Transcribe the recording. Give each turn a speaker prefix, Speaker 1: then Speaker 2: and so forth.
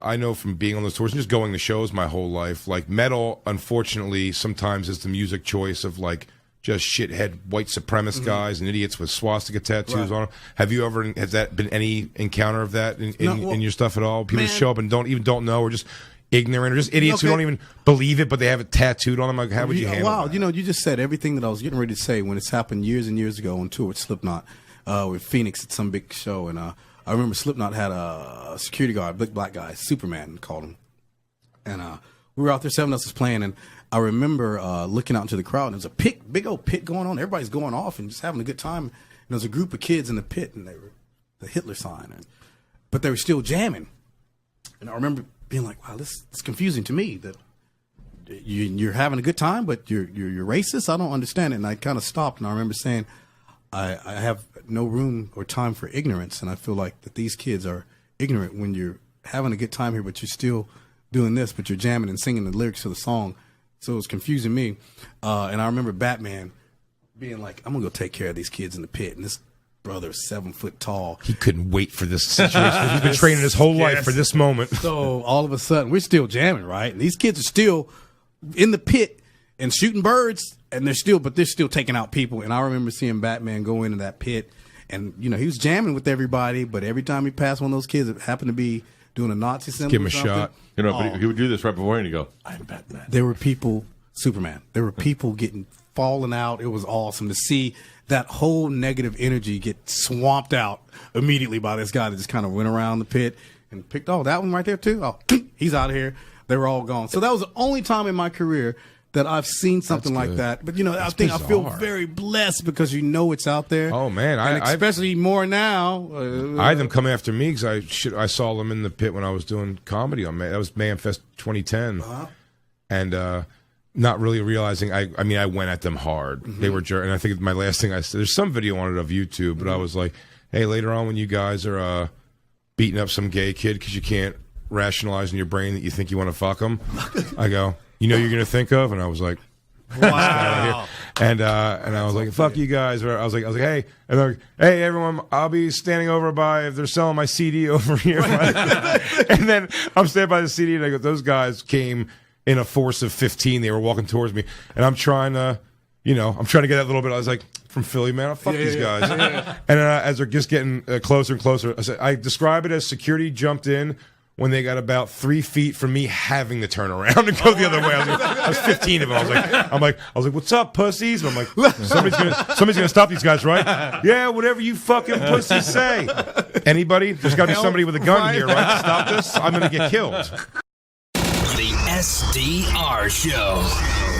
Speaker 1: I know from being on those tours and just going to shows my whole life, like metal, unfortunately, sometimes is the music choice of like just shithead white supremacist guys and idiots with swastika tattoos on them. Have you ever, has that been any encounter of that in your stuff at all? People show up and don't know, or just ignorant, or just idiots who don't even believe it, but they have it tattooed on them. Like, how would you handle that?
Speaker 2: You just said everything that I was getting ready to say when it's happened years and years ago on tour with Slipknot, with Phoenix at some big show, and I remember Slipknot had a security guard, big black guy, Superman called him, and we were out there, Sevendust was playing, and I remember looking out into the crowd, and there was a big old pit going on. Everybody's going off and just having a good time. And there was a group of kids in the pit, and they were the Hitler sign, but they were still jamming. And I remember being like, wow, this is confusing to me, that you're having a good time, but you're racist. I don't understand it. And I kind of stopped, and I remember saying, I have no room or time for ignorance, and I feel like that these kids are ignorant when you're having a good time here, but you're still doing this, but you're jamming and singing the lyrics to the song. So it was confusing me. And I remember Batman being like, I'm going to go take care of these kids in the pit. And this brother's 7 foot tall.
Speaker 1: He couldn't wait for this situation. He's been training his whole life for this moment.
Speaker 2: So all of a sudden, we're still jamming, right? And these kids are still in the pit and shooting birds, and they're still taking out people. And I remember seeing Batman go into that pit, and he was jamming with everybody, but every time he passed one of those kids that happened to be doing a Nazi symbol,
Speaker 1: give him a shot.
Speaker 3: But he would do this right before, and he'd go, I'm Batman.
Speaker 2: There were people, Superman. There were people falling out. It was awesome to see that whole negative energy get swamped out immediately by this guy that just kind of went around the pit and picked, that one right there too. Oh, he's out of here. They were all gone. So that was the only time in my career that I've seen something like that. But I think bizarre. I feel very blessed because it's out there.
Speaker 1: Oh man,
Speaker 2: especially more now.
Speaker 1: I had them come after me because I saw them in the pit when I was doing comedy on that was Manfest 2010, and not really realizing. I went at them hard. They were and I think my last thing I said. There's some video on it of YouTube, but I was like, hey, later on when you guys are beating up some gay kid because you can't rationalize in your brain that you think you want to fuck him, I go, you're going to think of? And I was like, wow. And I was like, fuck you guys. Or I was like, hey. And they're like, hey, everyone, I'll be standing over by, if they're selling my CD over here. And then I'm standing by the CD, and I go, those guys came in a force of 15. They were walking towards me. And I'm trying to, I'm trying to get that little bit. I was like, from Philly, man, I'll fuck these guys. And as they're just getting closer and closer, I describe it as security jumped in when they got about 3 feet from me having to turn around and go the other way. I was 15 of them. I was like, what's up, pussies? And I'm like, somebody's gonna stop these guys, right? Yeah, whatever you fucking pussies say. Anybody? There's got to be somebody with a gun here, right? To stop this? I'm gonna get killed.
Speaker 4: The SDR Show.